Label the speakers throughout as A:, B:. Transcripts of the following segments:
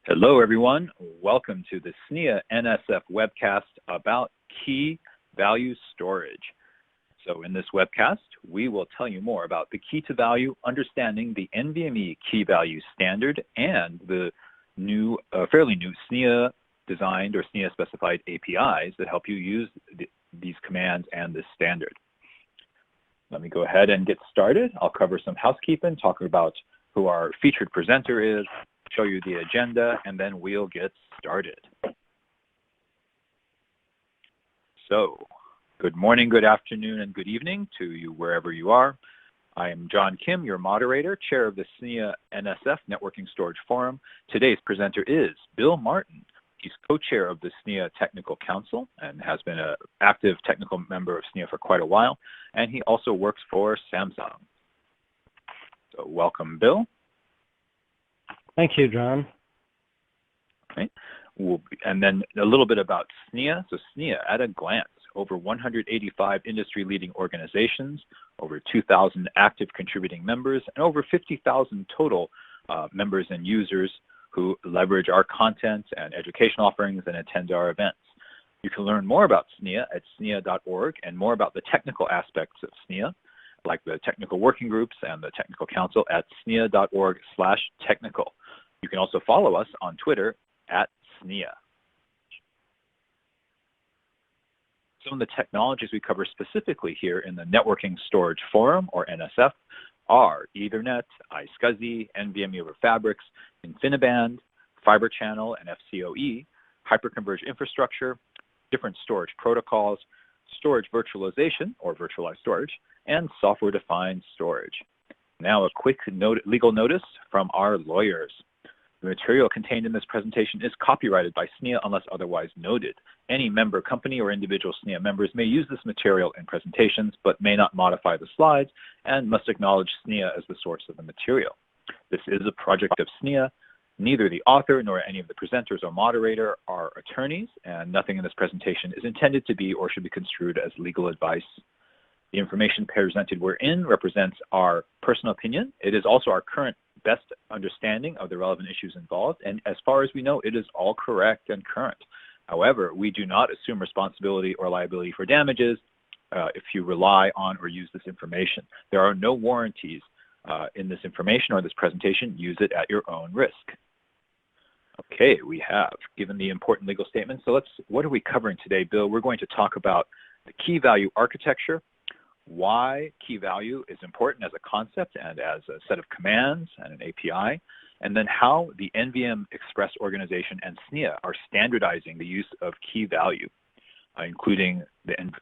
A: Hello, everyone. Welcome to the SNIA NSF webcast about key value storage. So in this webcast, we will tell you more about the key to value, understanding the NVMe key value standard, and the new, fairly new SNIA designed or SNIA specified APIs that help you use these commands and this standard. Let me go ahead and get started. I'll cover some housekeeping, talk about who our featured presenter is, show you the agenda, and then we'll get started. So, good morning, good afternoon, and good evening to you wherever you are. I am John Kim, your moderator, chair of the SNIA NSF Networking Storage Forum. Today's presenter is Bill Martin. He's co-chair of the SNIA Technical Council and has been an active technical member of SNIA for quite a while, and he also works for Samsung. So welcome, Bill.
B: Thank you, John.
A: Okay. And then a little bit about SNIA. So SNIA at a glance, over 185 industry-leading organizations, over 2,000 active contributing members, and over 50,000 total members and users who leverage our content and education offerings and attend our events. You can learn more about SNIA at SNIA.org and more about the technical aspects of SNIA, like the technical working groups and the technical council at SNIA.org/technical. You can also follow us on Twitter at SNIA. Some of the technologies we cover specifically here in the Networking Storage Forum, or NSF, are Ethernet, iSCSI, NVMe over Fabrics, InfiniBand, Fiber Channel and FCOE, hyperconverged infrastructure, different storage protocols, storage virtualization, or virtualized storage, and software-defined storage. Now a quick legal notice from our lawyers. The material contained in this presentation is copyrighted by SNIA unless otherwise noted. Any member company or individual SNIA members may use this material in presentations but may not modify the slides and must acknowledge SNIA as the source of the material. This is a project of SNIA. Neither the author nor any of the presenters or moderator are attorneys, and nothing in this presentation is intended to be or should be construed as legal advice. The information presented herein represents our personal opinion. It is also our current best understanding of the relevant issues involved, and as far as we know, it is all correct and current. However, we do not assume responsibility or liability for damages if you rely on or use this information. There are no warranties in this information or this presentation. Use it at your own risk. Okay, we have given the important legal statements. So what are we covering today, Bill? We're going to talk about the key value architecture, why key value is important as a concept and as a set of commands and an API, and then how the NVM Express organization and SNIA are standardizing the use of key value, including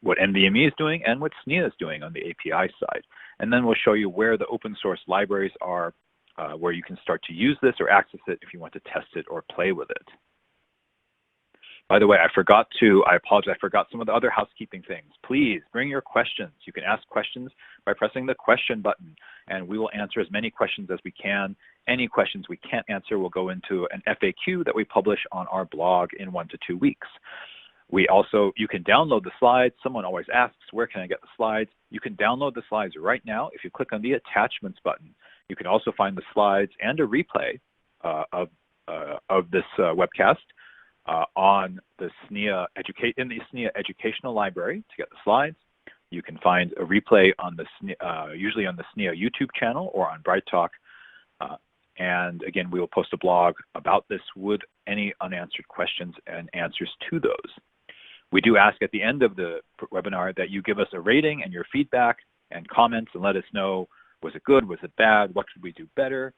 A: what NVMe is doing and what SNIA is doing on the API side. And then we'll show you where the open source libraries are, where you can start to use this or access it if you want to test it or play with it. By the way, I apologize, I forgot some of the other housekeeping things. Please bring your questions. You can ask questions by pressing the question button, and we will answer as many questions as we can. Any questions we can't answer will go into an FAQ that we publish on our blog in 1 to 2 weeks. You can download the slides. Someone always asks, where can I get the slides? You can download the slides right now if you click on the attachments button. You can also find the slides and a replay of this webcast on the SNIA in the SNIA Educational Library to get the slides. You can find a replay on the usually on the SNIA YouTube channel or on Bright Talk. And again, we will post a blog about this with any unanswered questions and answers to those. We do ask at the end of the webinar that you give us a rating and your feedback and comments and let us know, was it good, was it bad, what could we do better,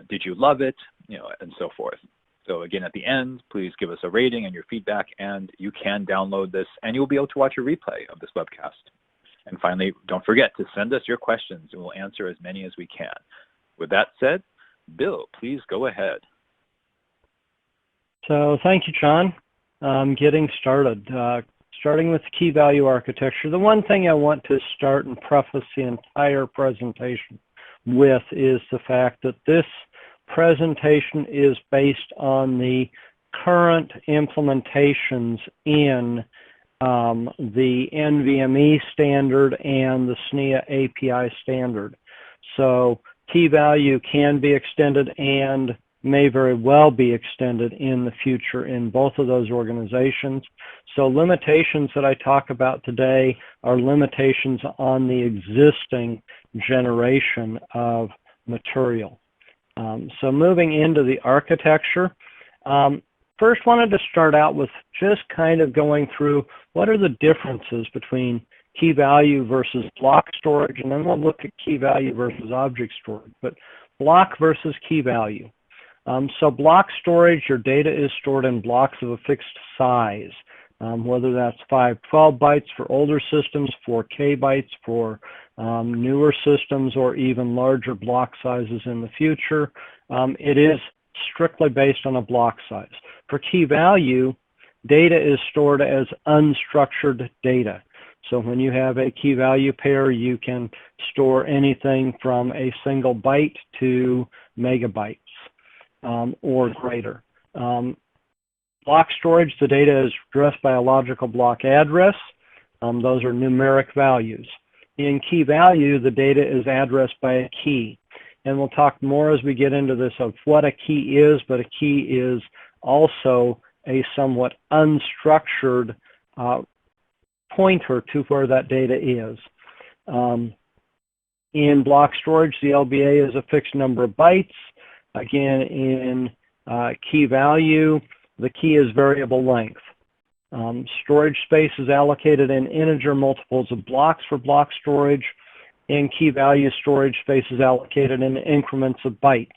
A: did you love it, and so forth. So again, at the end, please give us a rating and your feedback, and you can download this, and you'll be able to watch a replay of this webcast. And finally, don't forget to send us your questions, and we'll answer as many as we can. With that said, Bill, please go ahead.
B: So thank you, John. Getting started. Starting with key value architecture, the one thing I want to start and preface the entire presentation with is the fact that this presentation is based on the current implementations in the NVMe standard and the SNIA API standard. So key value can be extended and may very well be extended in the future in both of those organizations. So limitations that I talk about today are limitations on the existing generation of material. So moving into the architecture, first wanted to start out with just kind of going through what are the differences between key value versus block storage, and then we'll look at key value versus object storage, but block versus key value. So block storage, your data is stored in blocks of a fixed size, whether that's 512 bytes for older systems, 4K bytes for newer systems, or even larger block sizes in the future. It is strictly based on a block size. For key value, data is stored as unstructured data. So when you have a key value pair, you can store anything from a single byte to megabytes or greater. Block storage, the data is addressed by a logical block address. Those are numeric values. In key value, the data is addressed by a key. And we'll talk more as we get into this of what a key is, but a key is also a somewhat unstructured pointer to where that data is. In block storage, the LBA is a fixed number of bytes. Again, in key value, the key is variable length. Storage space is allocated in integer multiples of blocks for block storage. In key value, storage space is allocated in increments of bytes.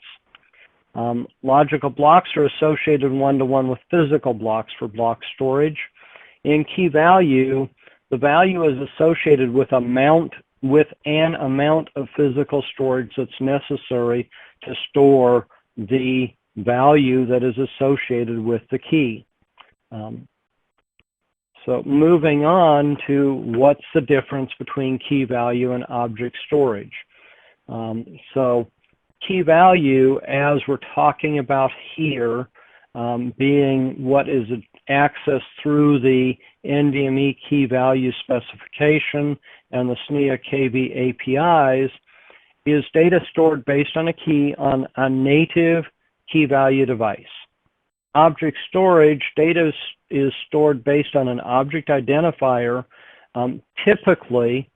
B: Logical blocks are associated one-to-one with physical blocks for block storage. In key value, the value is associated with an amount of physical storage that's necessary to store the value that is associated with the key. So moving on to what's the difference between key value and object storage. So key value, as we're talking about here, being what is accessed through the NVMe key value specification and the SNIA KV APIs, is data stored based on a key on a native key value device. Object storage, data is stored based on an object identifier, typically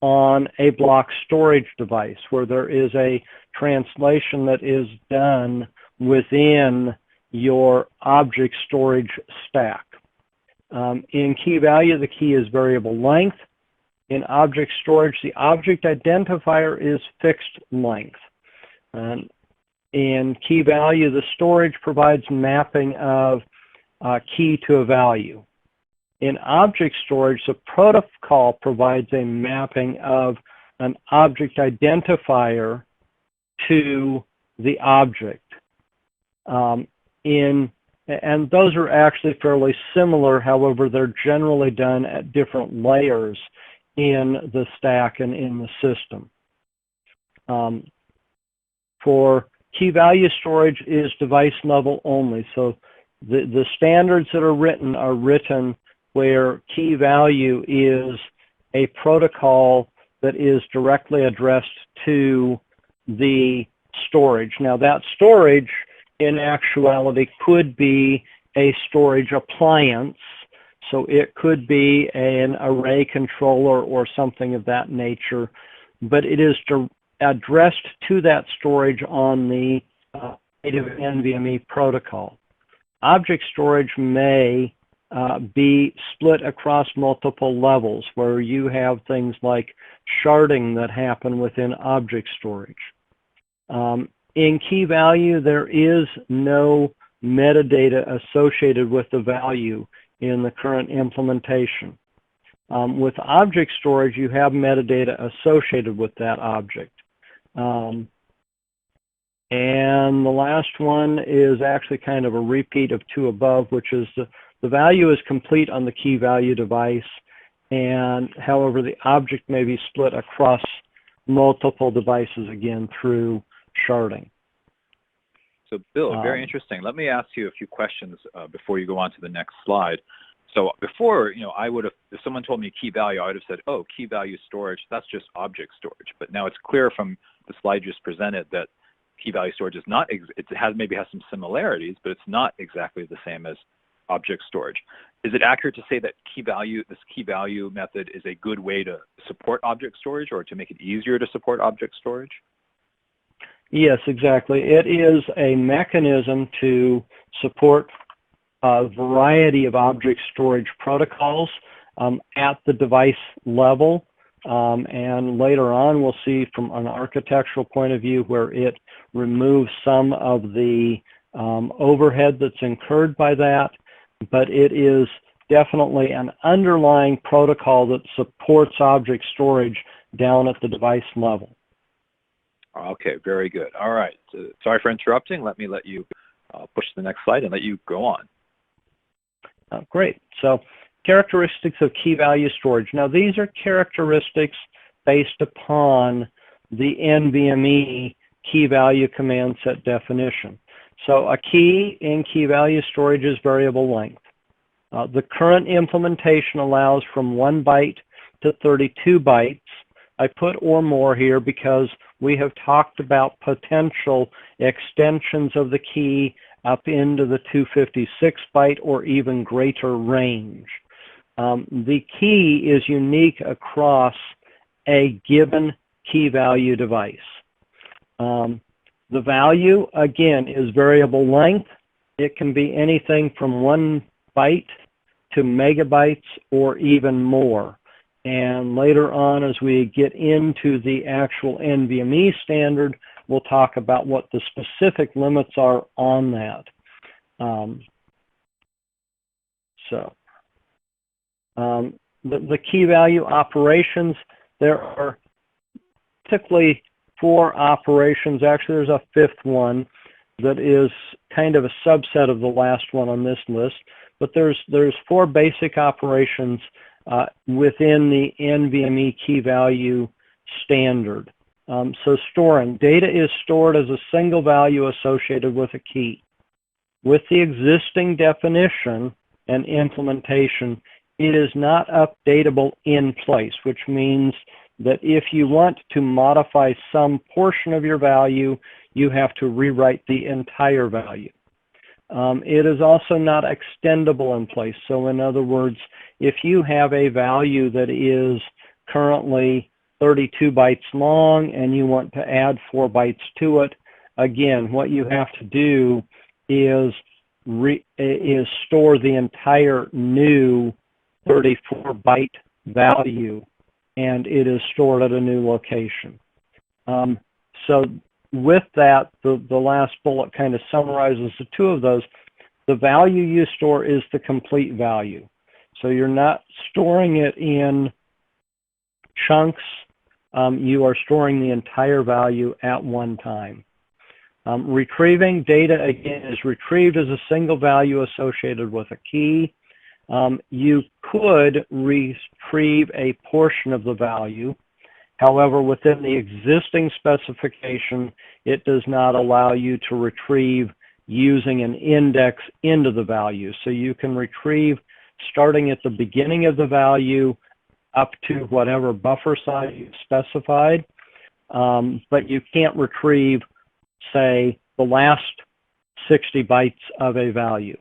B: on a block storage device where there is a translation that is done within your object storage stack. In key value, the key is variable length. In object storage, the object identifier is fixed length. In key value, the storage provides mapping of key to a value. In object storage, the protocol provides a mapping of an object identifier to the object. And those are actually fairly similar, however, they're generally done at different layers in the stack and in the system. For key value storage is device level only. So the standards that are written where key value is a protocol that is directly addressed to the storage. Now that storage in actuality could be a storage appliance. So it could be an array controller or something of that nature, but it is addressed to that storage on the native NVMe protocol. Object storage may be split across multiple levels where you have things like sharding that happen within object storage. In key value, there is no metadata associated with the value in the current implementation. With object storage, you have metadata associated with that object. And the last one is actually kind of a repeat of two above, which is the value is complete on the key value device, and however, the object may be split across multiple devices again through sharding.
A: So Bill, very interesting. Let me ask you a few questions before you go on to the next slide. So before, I would have, if someone told me key value, I would have said, oh, key value storage, that's just object storage. But now it's clear from the slide you just presented that key value storage is not, maybe has some similarities, but it's not exactly the same as object storage. Is it accurate to say that this key value method is a good way to support object storage or to make it easier to support object storage?
B: Yes, exactly. It is a mechanism to support a variety of object storage protocols at the device level. And later on, we'll see from an architectural point of view where it removes some of the overhead that's incurred by that. But it is definitely an underlying protocol that supports object storage down at the device level.
A: Okay, very good. All right. Sorry for interrupting. Let you push to the next slide and let you go on.
B: Great. So characteristics of key value storage. Now, these are characteristics based upon the NVMe key value command set definition. So a key in key value storage is variable length. The current implementation allows from 1 byte to 32 bytes. I put or more here because we have talked about potential extensions of the key up into the 256 byte or even greater range. The key is unique across a given key value device. The value, again, is variable length. It can be anything from 1 byte to megabytes or even more. And later on, as we get into the actual NVMe standard, we'll talk about what the specific limits are on that. The key value operations, there are typically 4 operations. Actually, there's a 5th one that is kind of a subset of the last one on this list. But there's 4 basic operations within the NVMe key value standard. So storing. Data is stored as a single value associated with a key. With the existing definition and implementation, it is not updatable in place, which means that if you want to modify some portion of your value, you have to rewrite the entire value. It is also not extendable in place. So in other words, if you have a value that is currently 32 bytes long and you want to add 4 bytes to it, again, what you have to do is store the entire new 34 byte value, and it is stored at a new location. So with that, the last bullet kind of summarizes the 2 of those. The value you store is the complete value. So you're not storing it in chunks. You are storing the entire value at one time. Retrieving data, again, is retrieved as a single value associated with a key. You could retrieve a portion of the value. However, within the existing specification, it does not allow you to retrieve using an index into the value. So you can retrieve starting at the beginning of the value up to whatever buffer size you specified, but you can't retrieve, say, the last 60 bytes of a value.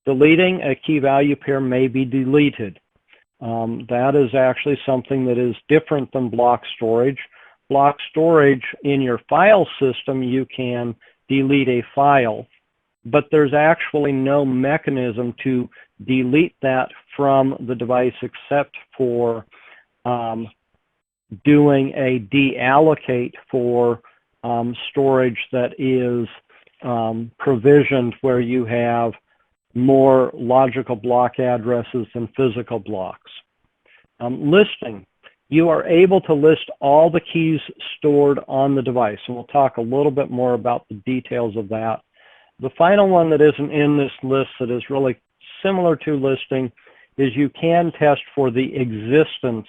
B: Deleting a key value pair may be deleted. That is actually something that is different than block storage. Block storage, in your file system, you can delete a file, but there's actually no mechanism to delete that from the device except for doing a deallocate for storage that is provisioned where you have more logical block addresses than physical blocks. Listing. You are able to list all the keys stored on the device, and we'll talk a little bit more about the details of that. The final one that isn't in this list that is really similar to listing is you can test for the existence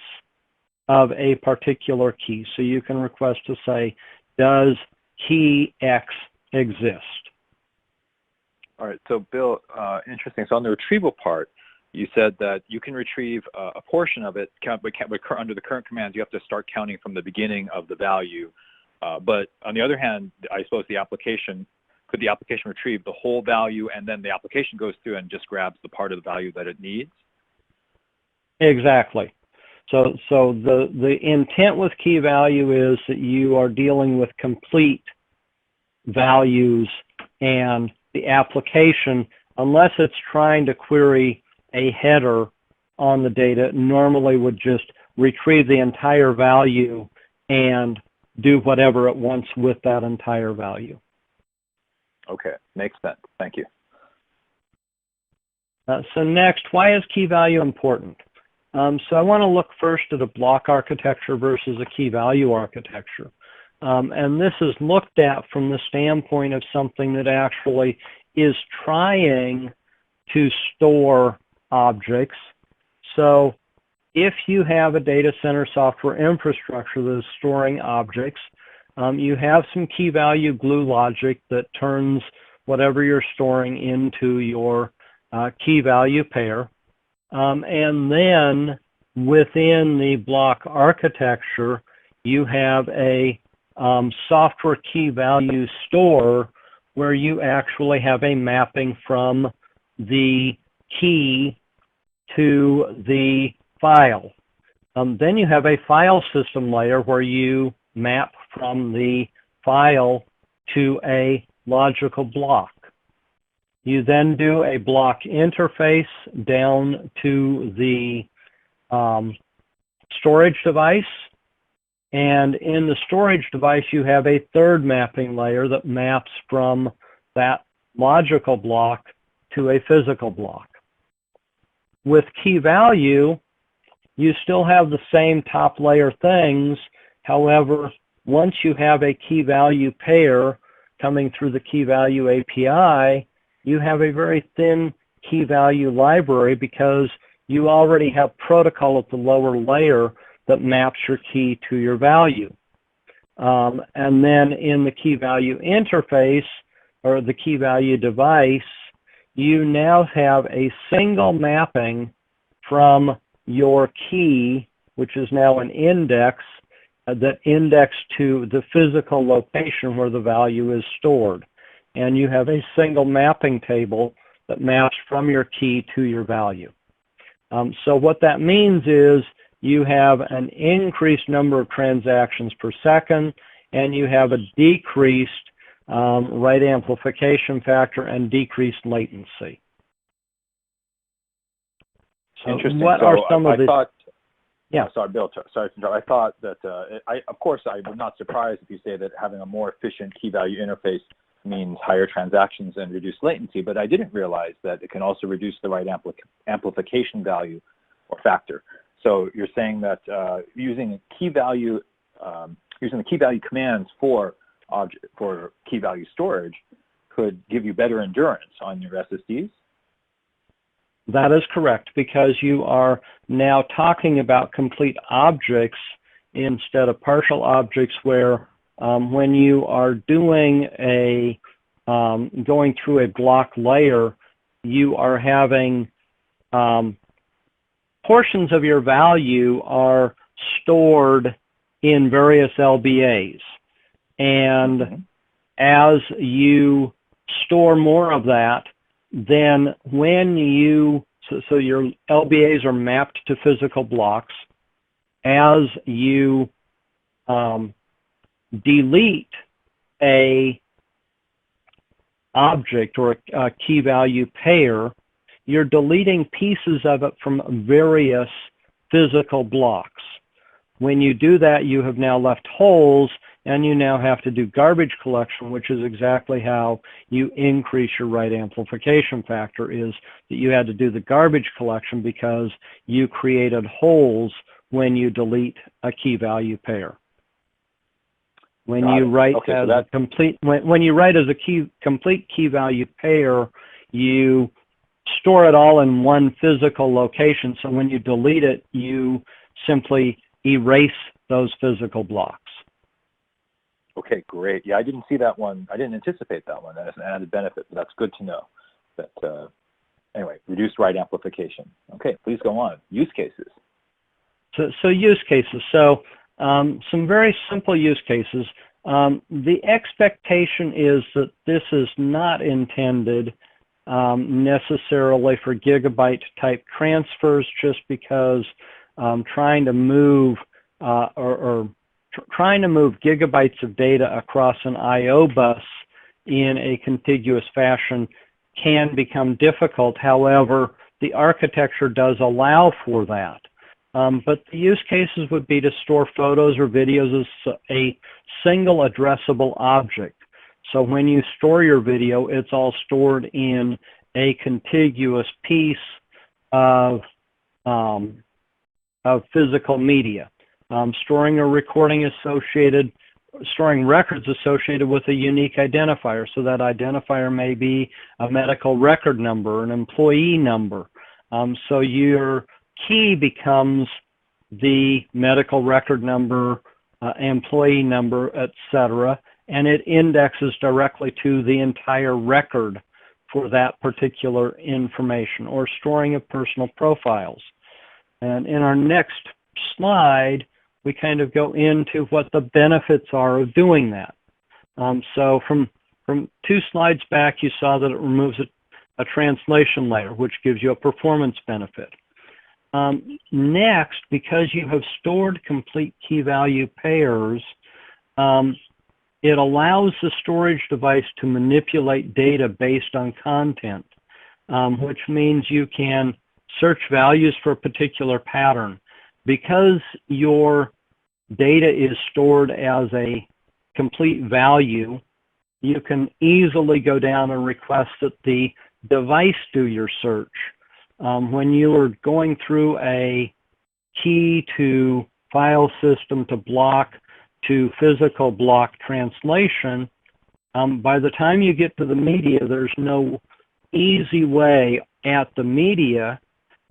B: of a particular key. So you can request to say, does key X exist?
A: All right, so Bill, interesting. So on the retrieval part, you said that you can retrieve a portion of it, but under the current commands, you have to start counting from the beginning of the value But on the other hand, I suppose could the application retrieve the whole value and then the application goes through and just grabs the part of the value that it needs?
B: Exactly. So the intent with key value is that you are dealing with complete values, and the application, unless it's trying to query a header on the data, normally would just retrieve the entire value and do whatever it wants with that entire value.
A: Okay, makes sense. Thank you.
B: So next, why is key value important? So I want to look first at a block architecture versus a key value architecture. And this is looked at from the standpoint of something that actually is trying to store objects. So if you have a data center software infrastructure that is storing objects, you have some key value glue logic that turns whatever you're storing into your key value pair. And then within the block architecture, you have a software key value store where you actually have a mapping from the key to the file. Then you have a file system layer where you map from the file to a logical block. You then do a block interface down to the storage device. And in the storage device, you have a third mapping layer that maps from that logical block to a physical block. With key value, you still have the same top layer things. However, once you have a key value pair coming through the key value API, you have a very thin key value library because you already have protocol at the lower layer that maps your key to your value. And then in the key value interface or the key value device, you now have a single mapping from your key, which is now an index, that index to the physical location where the value is stored. And you have a single mapping table that maps from your key to your value. So what that means is you have an increased number of transactions per second, and you have a decreased write amplification factor and decreased latency. So
A: interesting.
B: What are some of the...
A: Yeah. Sorry, Bill. Sorry to interrupt. I thought that, of course, I would not surprise if you say that having a more efficient key value interface means higher transactions and reduced latency, but I didn't realize that it can also reduce the write amplification value or factor. So you're saying that using key value, using the key value commands for key value storage could give you better endurance on your SSDs?
B: That is correct, because you are now talking about complete objects instead of partial objects, where when you are doing a going through a block layer, you are having portions of your value are stored in various LBAs. And as you store more of that, then when you, so your LBAs are mapped to physical blocks. As you delete a object or a key value pair, you're deleting pieces of it from various physical blocks. When you do that, you have now left holes, and you now have to do garbage collection, which is exactly how you increase your write amplification factor, is that you had to do the garbage collection because you created holes when you delete a key value pair. When you write as a complete, when you write as a complete key value pair, you store it all in one physical location. So when you delete it, you simply erase those physical blocks.
A: Okay, great. Yeah, I didn't see that one. I didn't anticipate that one as an added benefit, but that's good to know. That anyway, reduced write amplification. Okay, please go on. Use cases.
B: So use cases. So some very simple use cases. The expectation is that this is not intended necessarily for gigabyte type transfers, just because trying to move trying to move gigabytes of data across an I/O bus in a contiguous fashion can become difficult. However, the architecture does allow for that. But the use cases would be to store photos or videos as a single addressable object. So when you store your video, it's all stored in a contiguous piece of physical media. Storing records associated with a unique identifier. So that identifier may be a medical record number, an employee number. So your key becomes the medical record number, employee number, etc., and it indexes directly to the entire record for that particular information, or storing of personal profiles. And in our next slide, we kind of go into what the benefits are of doing that. So from 2 slides back, you saw that it removes a translation layer, which gives you a performance benefit. Next, because you have stored complete key value pairs, it allows the storage device to manipulate data based on content, which means you can search values for a particular pattern. Because your data is stored as a complete value, you can easily go down and request that the device do your search. When you are going through a key to file system to block to physical block translation, by the time you get to the media, there's no easy way at the media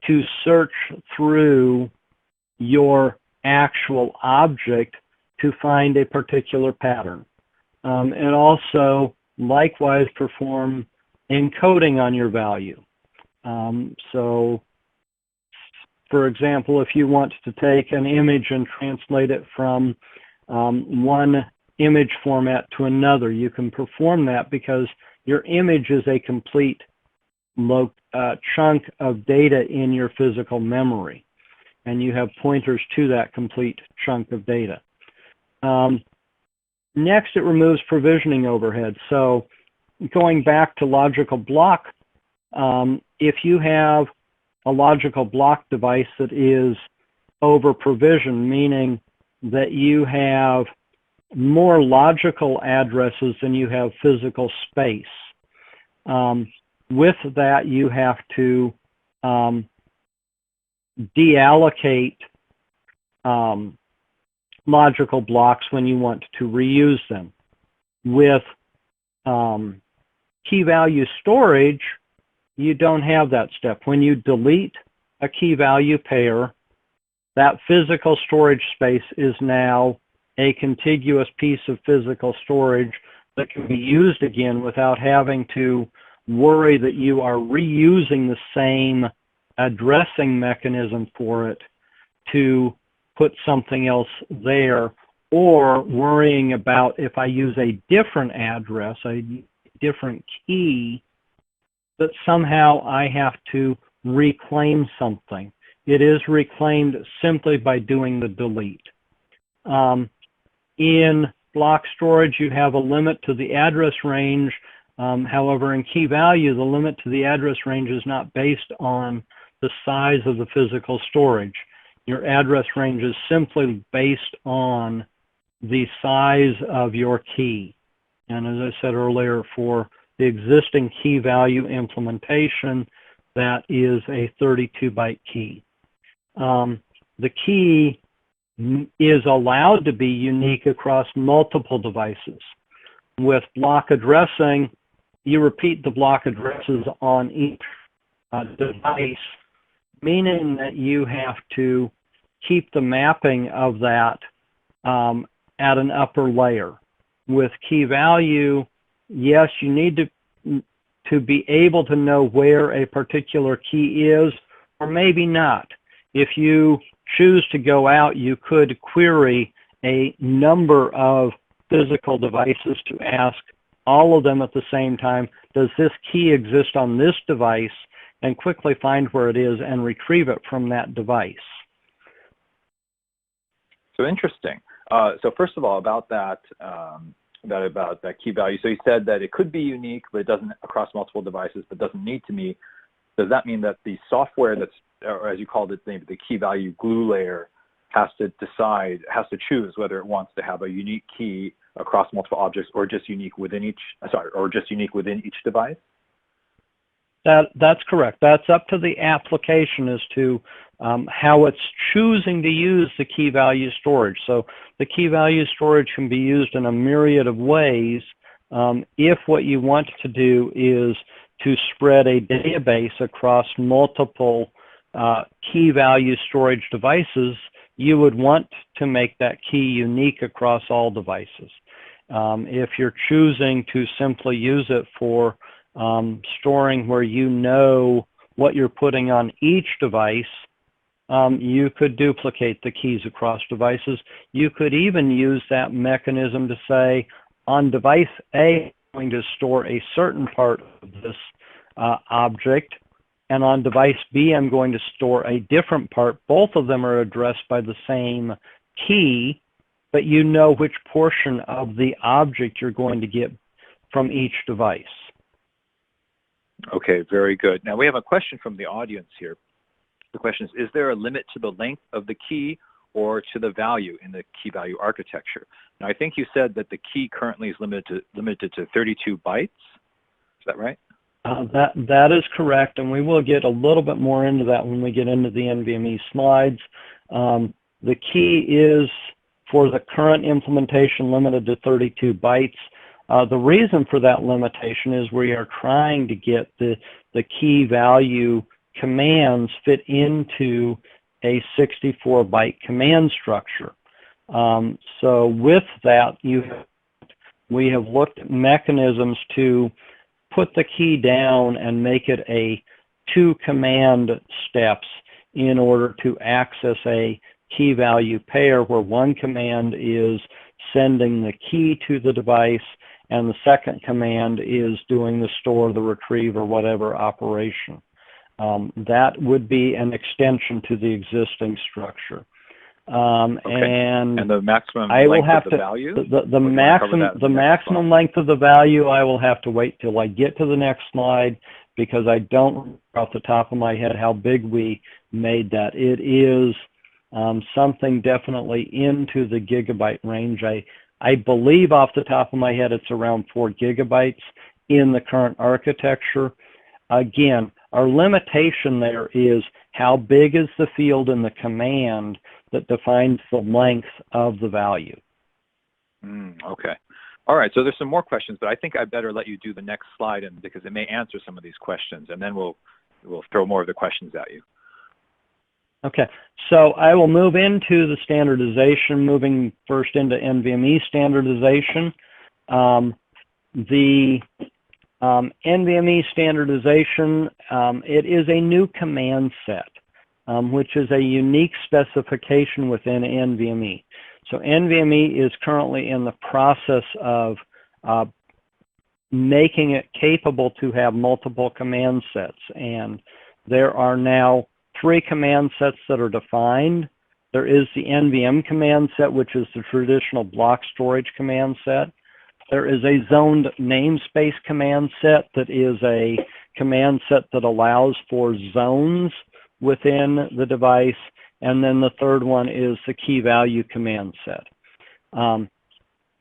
B: to search through your actual object to find a particular pattern. And also, likewise, perform encoding on your value. So, for example, if you want to take an image and translate it from one image format to another, you can perform that because your image is a complete chunk of data in your physical memory, and you have pointers to that complete chunk of data. Next, it removes provisioning overhead. So going back to logical block, if you have a logical block device that is over provisioned, meaning that you have more logical addresses than you have physical space, with that you have to deallocate logical blocks when you want to reuse them. With key value storage, you don't have that step. When you delete a key value pair, that physical storage space is now a contiguous piece of physical storage that can be used again without having to worry that you are reusing the same addressing mechanism for it to put something else there, or worrying about if I use a different address, a different key, that somehow I have to reclaim something. It is reclaimed simply by doing the delete. In block storage, you have a limit to the address range. However, in key value, the limit to the address range is not based on the size of the physical storage. Your address range is simply based on the size of your key. And as I said earlier, for the existing key value implementation, that is a 32-byte key. The key is allowed to be unique across multiple devices. With block addressing, you repeat the block addresses on each device, meaning that you have to keep the mapping of that at an upper layer. With key value, yes, you need to be able to know where a particular key is, or maybe not. If you choose to go out, you could query a number of physical devices to ask all of them at the same time, does this key exist on this device, and quickly find where it is and retrieve it from that device.
A: So interesting. So first of all, about that, about that key value. So you said that it could be unique, but it doesn't across multiple devices, but doesn't need to be. Does that mean that the software that's, or as you called it, the key value glue layer, has to choose whether it wants to have a unique key across multiple objects, or just unique within each, device?
B: That's correct. That's up to the application as to how it's choosing to use the key value storage. So the key value storage can be used in a myriad of ways. If what you want to do is to spread a database across multiple key value storage devices, you would want to make that key unique across all devices. If you're choosing to simply use it for storing where you know what you're putting on each device, you could duplicate the keys across devices. You could even use that mechanism to say, on device A, I'm going to store a certain part of this object, and on device B, I'm going to store a different part. Both of them are addressed by the same key, but you know which portion of the object you're going to get from each device.
A: Okay, very good. Now we have a question from the audience here. The question is there a limit to the length of the key or to the value in the key value architecture? Now I think you said that the key currently is limited to 32 bytes. Is that right?
B: That is correct, and we will get a little bit more into that when we get into the NVMe slides. The key is, for the current implementation, limited to 32 bytes. The reason for that limitation is we are trying to get the key value commands fit into a 64-byte command structure. So with that, we have looked at mechanisms to put the key down and make it a 2 command steps in order to access a key value pair, where one command is sending the key to the device and the second command is doing the store, the retrieve, or whatever operation. That would be an extension to the existing structure.
A: And the maximum
B: I will
A: length
B: have
A: of
B: to,
A: the value?
B: The maximum length of the value, I will have to wait till I get to the next slide, because I don't remember off the top of my head how big we made that. It is something definitely into the gigabyte range. I believe off the top of my head it's around 4 gigabytes in the current architecture. Again, our limitation there is how big is the field in the command that defines the length of the value.
A: Okay. All right, so there's some more questions, but I think I better let you do the next slide, because it may answer some of these questions, and then we'll throw more of the questions at you.
B: Okay, so I will move into the standardization, moving first into NVMe standardization. The NVMe standardization, it is a new command set, which is a unique specification within NVMe. So NVMe is currently in the process of making it capable to have multiple command sets, and there are now 3 command sets that are defined. There is the NVM command set, which is the traditional block storage command set. There is a zoned namespace command set that is a command set that allows for zones within the device. And then the third one is the key value command set.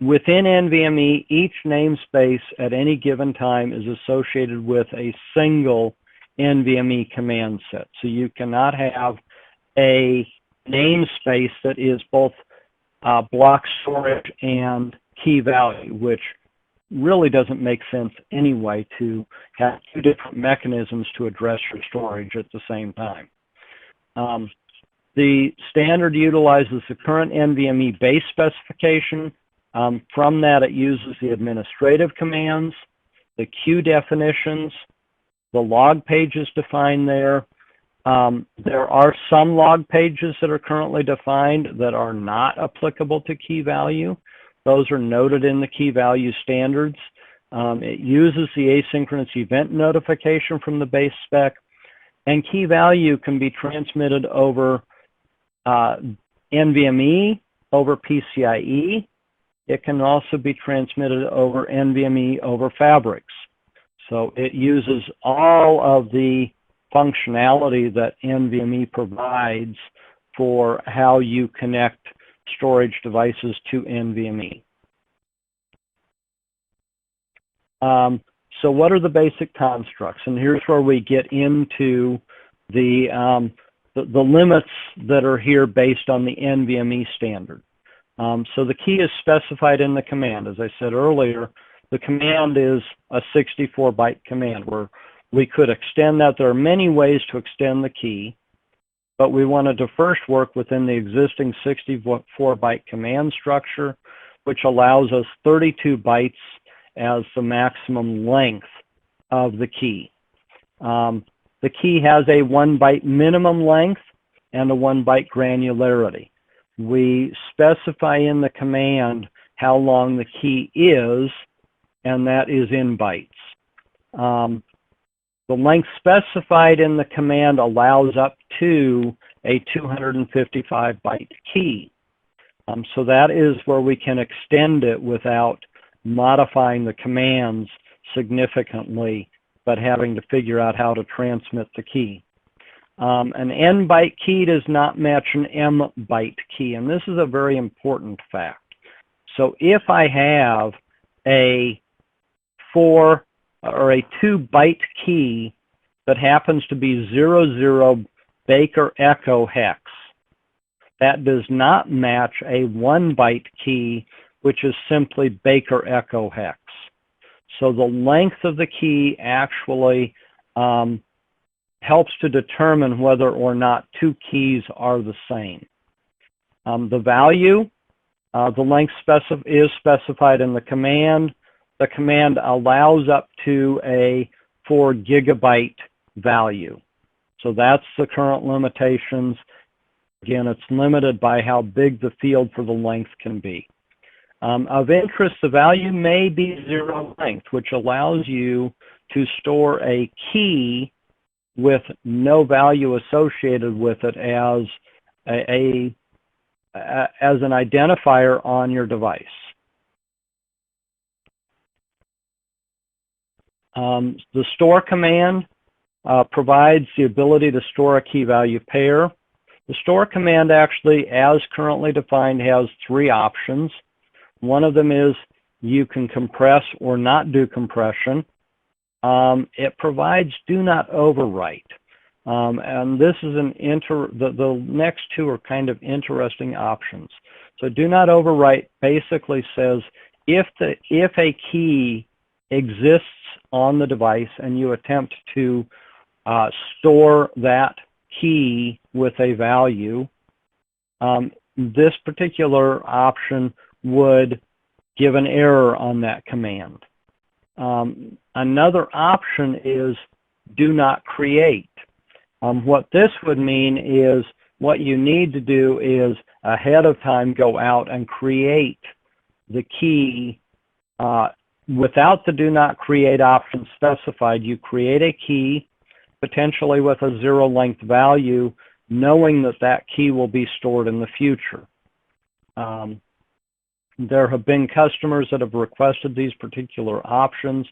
B: Within NVMe, each namespace at any given time is associated with a single NVMe command set. So you cannot have a namespace that is both block storage and key value, which really doesn't make sense anyway, to have 2 different mechanisms to address your storage at the same time. The standard utilizes the current NVMe base specification. From that, it uses the administrative commands, the queue definitions, the log pages defined there. There are some log pages that are currently defined that are not applicable to key value. Those are noted in the key value standards. It uses the asynchronous event notification from the base spec, and key value can be transmitted over NVMe, over PCIe. It can also be transmitted over NVMe over fabrics. So it uses all of the functionality that NVMe provides for how you connect storage devices to NVMe. So what are the basic constructs? And here's where we get into the limits that are here based on the NVMe standard. So the key is specified in the command. As I said earlier, the command is a 64-byte command where we could extend that. There are many ways to extend the key, but we wanted to first work within the existing 64-byte command structure, which allows us 32 bytes as the maximum length of the key. The key has a 1-byte minimum length and a 1-byte granularity. We specify in the command how long the key is, and that is in bytes. The length specified in the command allows up to a 255-byte key. So that is where we can extend it without modifying the commands significantly, but having to figure out how to transmit the key. An N-byte key does not match an M-byte key, and this is a very important fact. So if I have a 2-byte key that happens to be 00 Baker Echo hex, that does not match a 1-byte key, which is simply Baker Echo hex. So the length of the key actually helps to determine whether or not two keys are the same. The value, the length is specified in the command. The command allows up to a 4 gigabyte value. So that's the current limitations. Again, it's limited by how big the field for the length can be. Of interest, the value may be 0 length, which allows you to store a key with no value associated with it as an identifier on your device. The store command provides the ability to store a key value pair. The store command actually, as currently defined, has 3 options. One of them is you can compress or not do compression. It provides do not overwrite. And this is the next 2 are kind of interesting options. So do not overwrite basically says if a key exists on the device and you attempt to store that key with a value, this particular option would give an error on that command. Another option is do not create. What this would mean is what you need to do is ahead of time go out and create the key without the do not create option specified. You create a key potentially with a 0 length value, knowing that that key will be stored in the future. There have been customers that have requested these particular options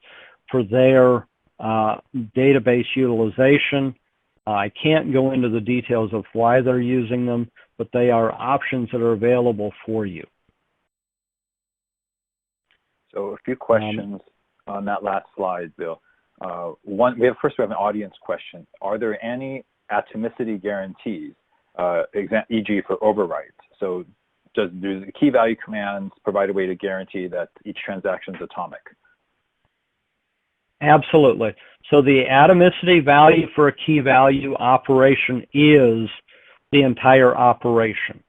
B: for their database utilization. I can't go into the details of why they're using them, but they are options that are available for you.
A: So a few questions on that last slide, Bill. First we have an audience question. Are there any atomicity guarantees, e.g. for overwrites? So do the key value commands provide a way to guarantee that each transaction is atomic?
B: Absolutely. So the atomicity value for a key value operation is the entire operation.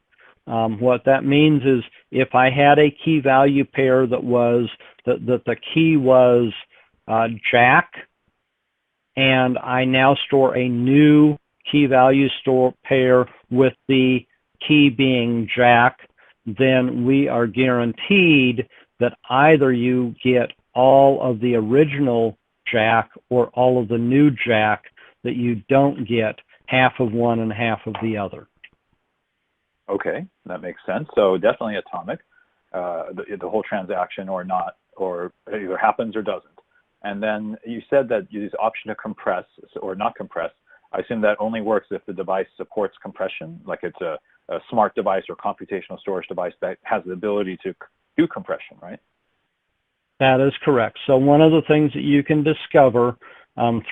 B: What that means is if I had a key value pair that was that the key was Jack, and I now store a new key value store pair with the key being Jack, then we are guaranteed that either you get all of the original jack or all of the new jack, that you don't get half of one and half of the other.
A: Okay, that makes sense. So definitely atomic, the whole transaction, or not, or it either happens or doesn't. And then you said that you use option to compress or not compress. I assume that only works if the device supports compression, like it's a smart device or computational storage device that has the ability to do compression, right?
B: That is correct. So one of the things that you can discover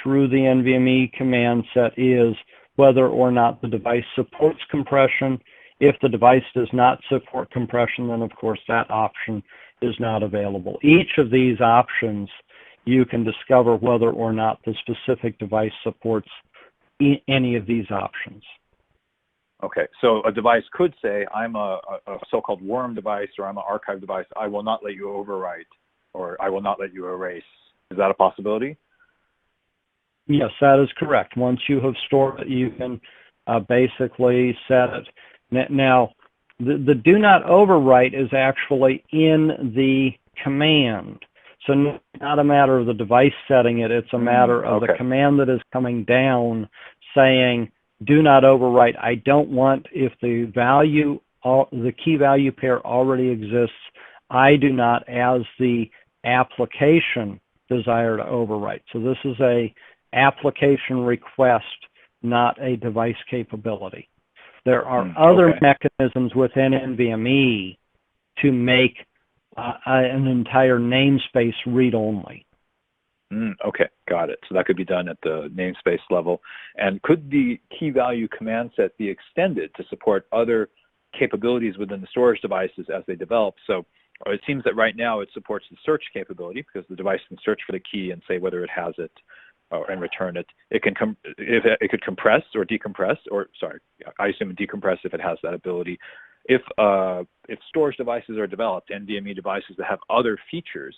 B: through the NVMe command set is whether or not the device supports compression. If the device does not support compression, then of course that option is not available. Each of these options, you can discover whether or not the specific device supports any of these options.
A: Okay, so a device could say, I'm a so-called worm device, or I'm an archive device. I will not let you overwrite, or I will not let you erase. Is that a possibility?
B: Yes, that is correct. Once you have stored it, you can basically set it. Now, the do not overwrite is actually in the command. So not a matter of the device setting it, it's a matter of the command that is coming down saying, do not overwrite. I don't want, if the value, the key value pair already exists, I do not, as the application, desire to overwrite. So this is a application request, not a device capability. There are other mechanisms within NVMe to make an entire namespace read-only.
A: Okay, got it. So that could be done at the namespace level. And could the key value command set be extended to support other capabilities within the storage devices as they develop? So it seems that right now it supports the search capability, because the device can search for the key and say whether it has it and return it. It can it could compress or decompress, or sorry, I assume decompress if it has that ability. If storage devices are developed, NVMe devices that have other features,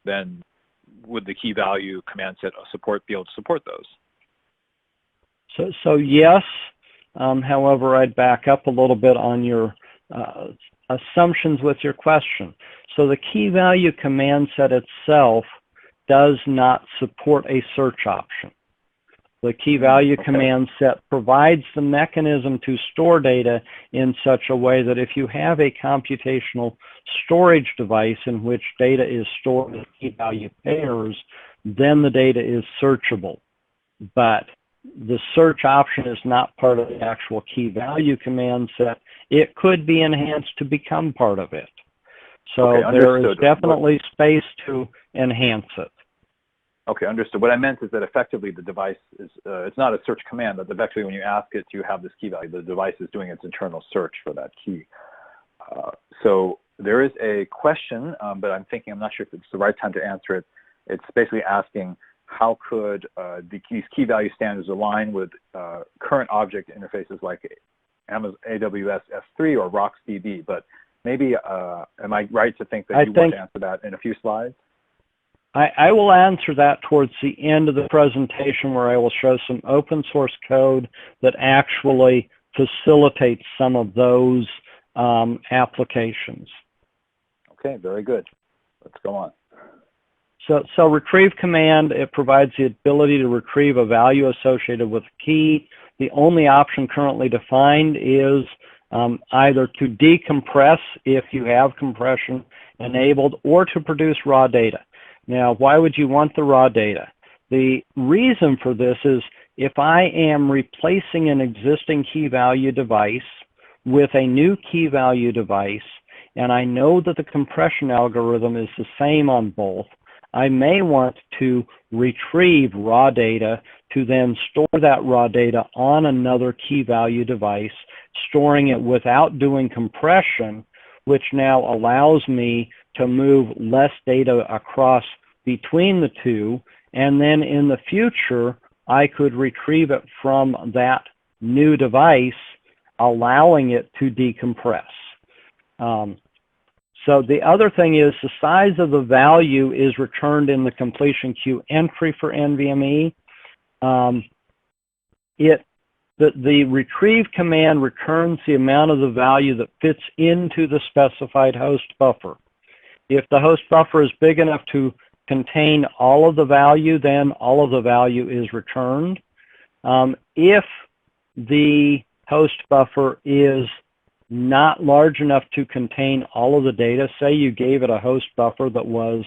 A: then would the key value command set be able to support those?
B: So yes, however, I'd back up a little bit on your assumptions with your question. So the key value command set itself does not support a search option. The key value command set provides the mechanism to store data in such a way that if you have a computational storage device in which data is stored in key value pairs, then the data is searchable. But the search option is not part of the actual key value command set. It could be enhanced to become part of it. So there is definitely space to enhance it.
A: Okay, understood. What I meant is that effectively the device is, it's not a search command, but effectively when you ask it to have this key value, the device is doing its internal search for that key. So there is a question, but I'm not sure if it's the right time to answer it. It's basically asking, how could these key value standards align with current object interfaces like AWS S3 or RocksDB? But maybe, am I right to think that you want to answer that in a few slides?
B: I will answer that towards the end of the presentation, where I will show some open source code that actually facilitates some of those applications. Okay,
A: very good. Let's go on.
B: So retrieve command, it provides the ability to retrieve a value associated with a key. The only option currently defined is either to decompress if you have compression enabled, or to produce raw data. Now, why would you want the raw data? The reason for this is if I am replacing an existing key value device with a new key value device, and I know that the compression algorithm is the same on both, I may want to retrieve raw data to then store that raw data on another key value device, storing it without doing compression, which now allows me to move less data across between the two, and then in the future I could retrieve it from that new device, allowing it to decompress. So the other thing is the size of the value is returned in the completion queue entry for NVMe. The the retrieve command returns the amount of the value that fits into the specified host buffer. If the host buffer is big enough to contain all of the value, then all of the value is returned. If the host buffer is not large enough to contain all of the data, say you gave it a host buffer that was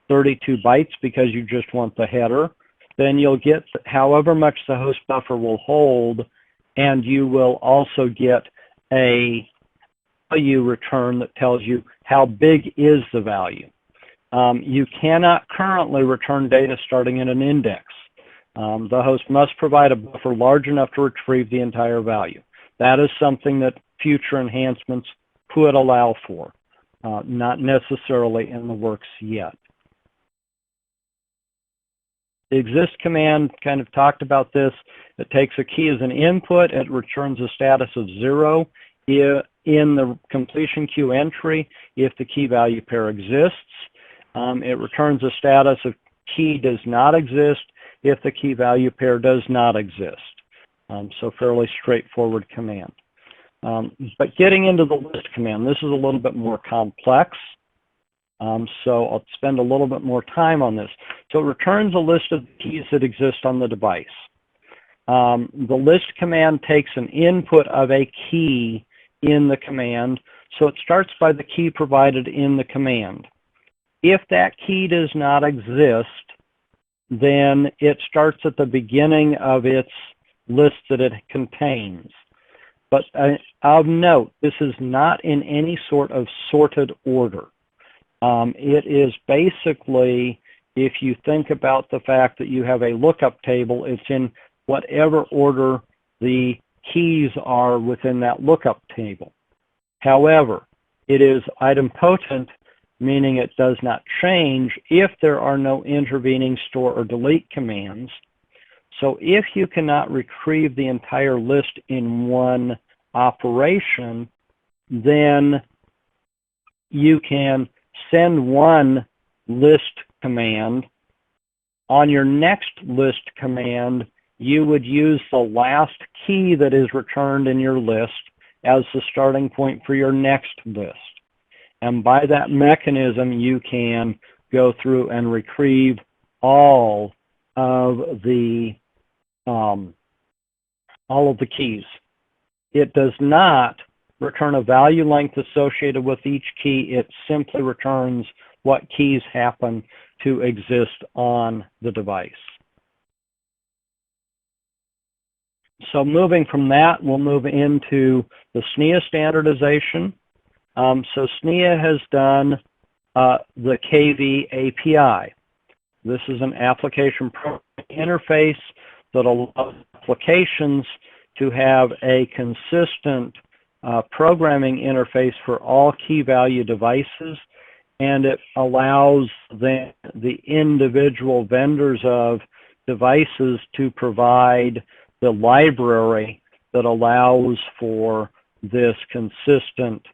B: 32 bytes because you just want the header, then you'll get however much the host buffer will hold, and you will also get a value return that tells you how big is the value. You cannot currently return data starting in an index. The host must provide a buffer large enough to retrieve the entire value. That is something that future enhancements could allow for, not necessarily in the works yet. The exist command kind of talked about this. It takes a key as an input. It returns a status of 0 in the completion queue entry if the key value pair exists. It returns a status of key does not exist if the key value pair does not exist. So fairly straightforward command. But getting into the list command, this is a little bit more complex. So I'll spend a little bit more time on this. So it returns a list of keys that exist on the device. The list command takes an input of a key in the command. So it starts by the key provided in the command. If that key does not exist, then it starts at the beginning of its list that it contains. But of note, this is not in any sort of sorted order. It is basically, if you think about the fact that you have a lookup table, it's in whatever order the keys are within that lookup table. However, it is idempotent, meaning it does not change if there are no intervening store or delete commands. So if you cannot retrieve the entire list in one operation, then you can send one list command. On your next list command, you would use the last key that is returned in your list as the starting point for your next list. And by that mechanism, you can go through and retrieve all of the keys. It does not return a value length associated with each key. It simply returns what keys happen to exist on the device. So moving from that, we'll move into the SNIA standardization. So SNIA has done the KV-API. This is an application programming interface that allows applications to have a consistent programming interface for all key value devices, and it allows the individual vendors of devices to provide the library that allows for this consistent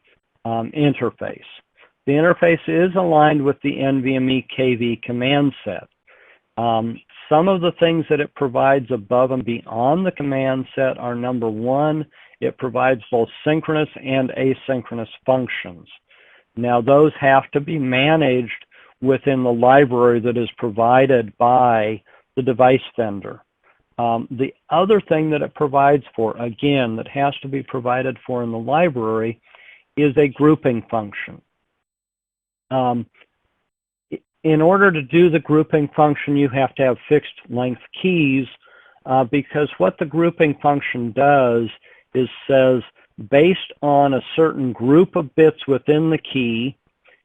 B: interface. The interface is aligned with the NVMe-KV Command Set. Some of the things that it provides above and beyond the command set are, number one, it provides both synchronous and asynchronous functions. Now, those have to be managed within the library that is provided by the device vendor. The other thing that it provides for, again, that has to be provided for in the library is a grouping function. In order to do the grouping function, you have to have fixed length keys because what the grouping function does is says, based on a certain group of bits within the key,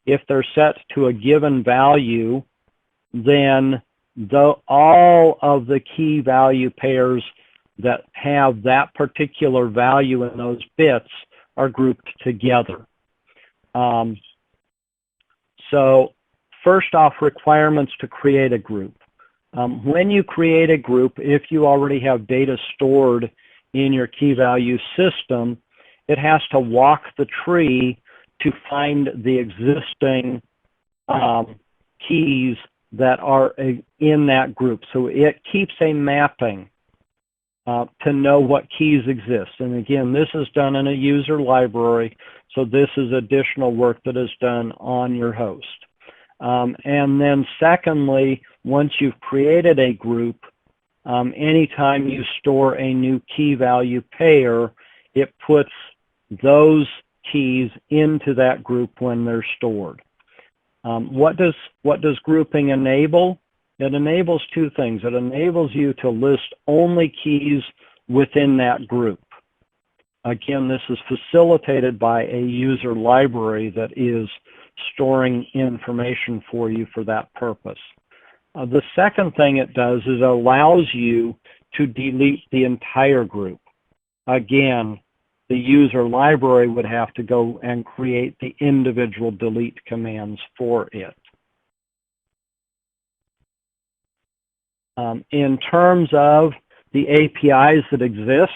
B: if they're set to a given value, then all of the key value pairs that have that particular value in those bits are grouped together. So first off, requirements to create a group. When you create a group, if you already have data stored in your key value system, it has to walk the tree to find the existing keys that are in that group. So it keeps a mapping to know what keys exist. And again, this is done in a user library, so this is additional work that is done on your host. And then secondly, once you've created a group, anytime you store a new key value pair, it puts those keys into that group when they're stored. What does grouping enable? It enables two things. It enables you to list only keys within that group. Again, this is facilitated by a user library that is storing information for you for that purpose. The second thing it does is it allows you to delete the entire group. Again, the user library would have to go and create the individual delete commands for it. In terms of the APIs that exist,